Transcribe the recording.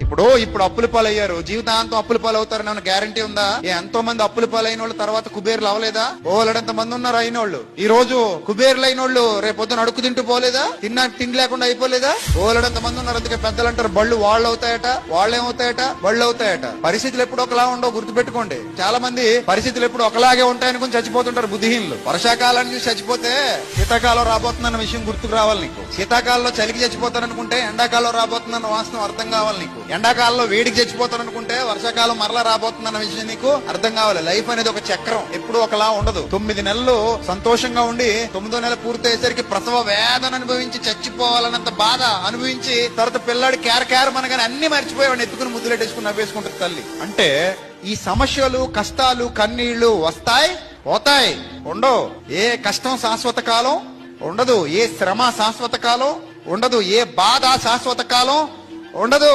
ఇప్పుడు అప్పుల పాలయ్యారు, జీవితాంతం అప్పుల పాలవుతారని ఏమైనా గ్యారంటీ ఉందా? ఎంతో మంది అప్పుల పాలైన వాళ్ళు తర్వాత కుబేర్లు అవ్వలేదా? ఓలడంత మంది ఉన్నారు అయిన వాళ్ళు. ఈ రోజు కుబేర్లు అయిన వాళ్ళు రేపొద్దున అడుక్కు తింటూ పోలేదా? తిండి లేకుండా అయిపోలేదా? ఓలడంత మంది ఉన్నారు. అందుకే పెద్దలు అంటారు బళ్ళు వాళ్ళు అవుతాయట, వాళ్ళేమవుతాయట, బళ్ళు అవుతాయట. పరిస్థితులు ఎప్పుడు ఒకలా ఉండవు, గుర్తుపెట్టుకోండి. చాలా మంది పరిస్థితులు ఎప్పుడు ఒకలాగే ఉంటాయనుకుని చచ్చిపోతుంటారు బుద్ధిహీనులు. వర్షాకాలాన్ని చూసి చచ్చిపోతే శీతాకాలం రాబోతుందన్న విషయం గుర్తుకు రావాలి నీకు. శీతాకాలంలో చలికి చచ్చిపోతాననుకుంటే ఎండాకాలం రాబోతుందన్న వాస్తవం అర్థం కావాలి నీకు. ఎండాకాలంలో వేడికి చచ్చిపోతాననుకుంటే వర్షాకాలం మరలా రాబోతుందన్న విషయం నీకు అర్థం కావాలి. లైఫ్ అనేది ఒక చక్రం, ఎప్పుడు ఒకలా ఉండదు. 9 నెలలు సంతోషంగా ఉండి 9వ నెల పూర్తయ్యేసరికి ప్రసవ వేదన అనుభవించి చచ్చిపోవాలన్నంత బాధ అనుభవించి తర్వాత పిల్లాడి కేర్ మనగానే అన్ని మర్చిపోయేవాడిని ఎత్తుకుని ముద్దులెట్టేసుకుని నవ్వేసుకుంటుంది తల్లి. అంటే ఈ సమస్యలు, కష్టాలు, కన్నీళ్లు వస్తాయి, పోతాయి, ఉండవు. ఏ కష్టం శాశ్వత కాలం ఉండదు, ఏ శ్రమ శాశ్వత కాలం ఉండదు, ఏ బాధ శాశ్వత కాలం ఉండదు.